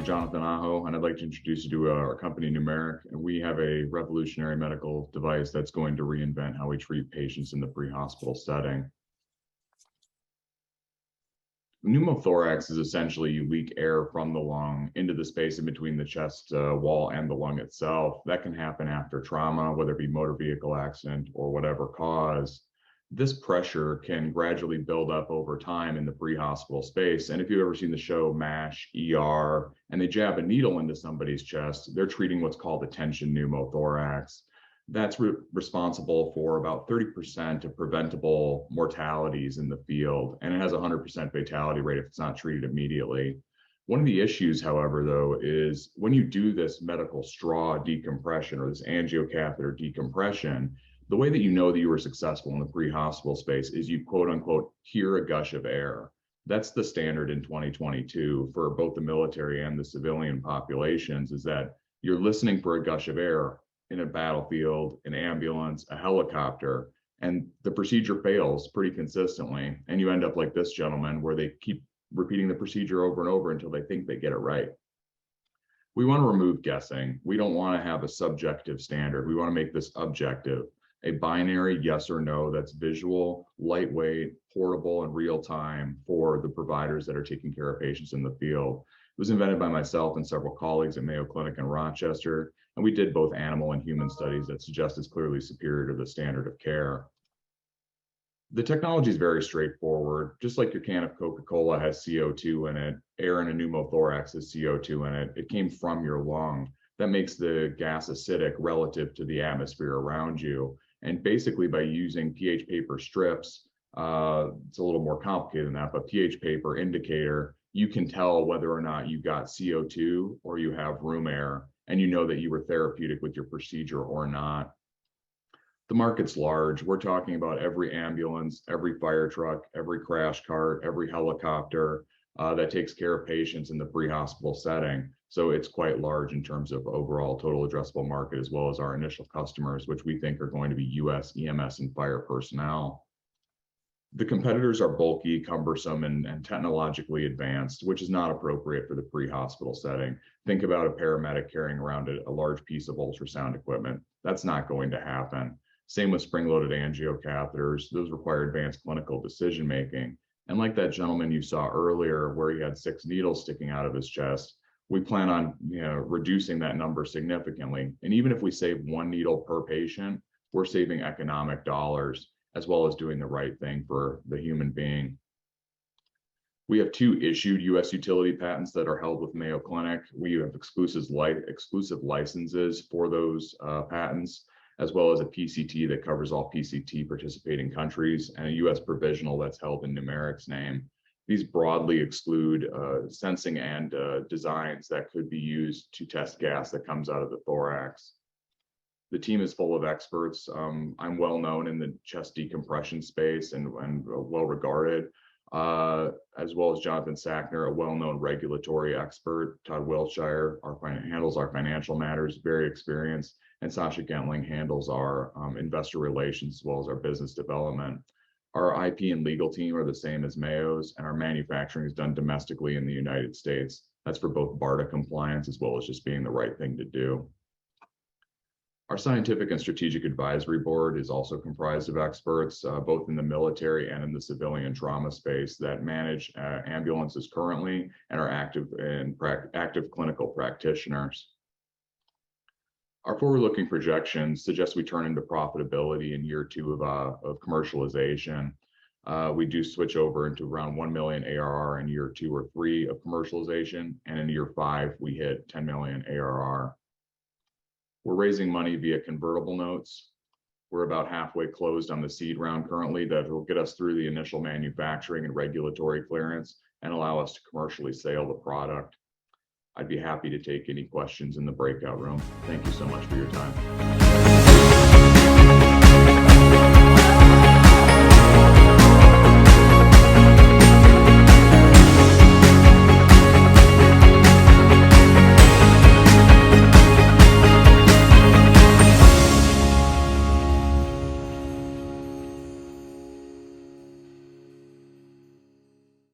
Dr. Jonathan Aho, and I'd like to introduce you to our company, Pneumeric. And we have a revolutionary medical device that's going to reinvent how we treat patients in the pre-hospital setting. Pneumothorax is essentially you leak air from the lung into the space in between the chest wall and the lung itself. That can happen after trauma, whether it be motor vehicle accident or whatever cause. This pressure can gradually build up over time in the pre-hospital space. And if you've ever seen the show MASH, ER, and they jab a needle into somebody's chest, they're treating what's called a tension pneumothorax. That's responsible for about 30% of preventable mortalities in the field, and it has a 100% fatality rate if it's not treated immediately. One of the issues, however, though, is when you do this medical straw decompression or this angiocatheter decompression, the way that you know that you were successful in the pre-hospital space is you quote unquote hear a gush of air. That's the standard in 2022 for both the military and the civilian populations, is that you're listening for a gush of air in a battlefield, an ambulance, a helicopter, and the procedure fails pretty consistently. And you end up like this gentleman where they keep repeating the procedure over and over until they think they get it right. We want to remove guessing. We don't want to have a subjective standard. We want to make this objective. A binary yes or no that's visual, lightweight, portable, and real time for the providers that are taking care of patients in the field. It was invented by myself and several colleagues at Mayo Clinic in Rochester, and we did both animal and human studies that suggest it's clearly superior to the standard of care. The technology is very straightforward. Just like your can of Coca-Cola has CO2 in it, air in a pneumothorax has CO2 in it. It came from your lung. That makes the gas acidic relative to the atmosphere around you. And basically by using pH paper strips, it's a little more complicated than that, but pH paper indicator, you can tell whether or not you got CO2 or you have room air, and you know that you were therapeutic with your procedure or not. The market's large. We're talking about every ambulance, every fire truck, every crash cart, every helicopter that takes care of patients in the pre-hospital setting. So it's quite large in terms of overall total addressable market, as well as our initial customers, which we think are going to be US, EMS, and fire personnel. The competitors are bulky, cumbersome, and technologically advanced, which is not appropriate for the pre-hospital setting. Think about a paramedic carrying around a large piece of ultrasound equipment. That's not going to happen. Same with spring-loaded angiocatheters. Those require advanced clinical decision-making. And like that gentleman you saw earlier, where he had 6 needles sticking out of his chest, we plan on reducing that number significantly. And even if we save 1 needle per patient, we're saving economic dollars, as well as doing the right thing for the human being. We have 2 issued US utility patents that are held with Mayo Clinic. We have exclusive licenses for those patents, as well as a PCT that covers all PCT participating countries, and a US provisional that's held in Pneumeric's name. These broadly exclude sensing and designs that could be used to test gas that comes out of the thorax. The team is full of experts. I'm well known in the chest decompression space and well regarded, as well as Jonathan Sackner, a well-known regulatory expert. Todd Wiltshire handles our financial matters, very experienced, and Sasha Gentling handles our investor relations as well as our business development. Our IP and legal team are the same as Mayo's, and our manufacturing is done domestically in the United States. That's for both BARDA compliance as well as just being the right thing to do. Our scientific and strategic advisory board is also comprised of experts, both in the military and in the civilian trauma space, that manage ambulances currently and are active clinical practitioners. Our forward-looking projections suggest we turn into profitability in year 2 of commercialization. We do switch over into around 1 million ARR in year 2 or 3 of commercialization, and in year 5 we hit 10 million ARR. We're raising money via convertible notes. We're about halfway closed on the seed round currently that will get us through the initial manufacturing and regulatory clearance and allow us to commercially sell the product. I'd be happy to take any questions in the breakout room. Thank you so much for your time.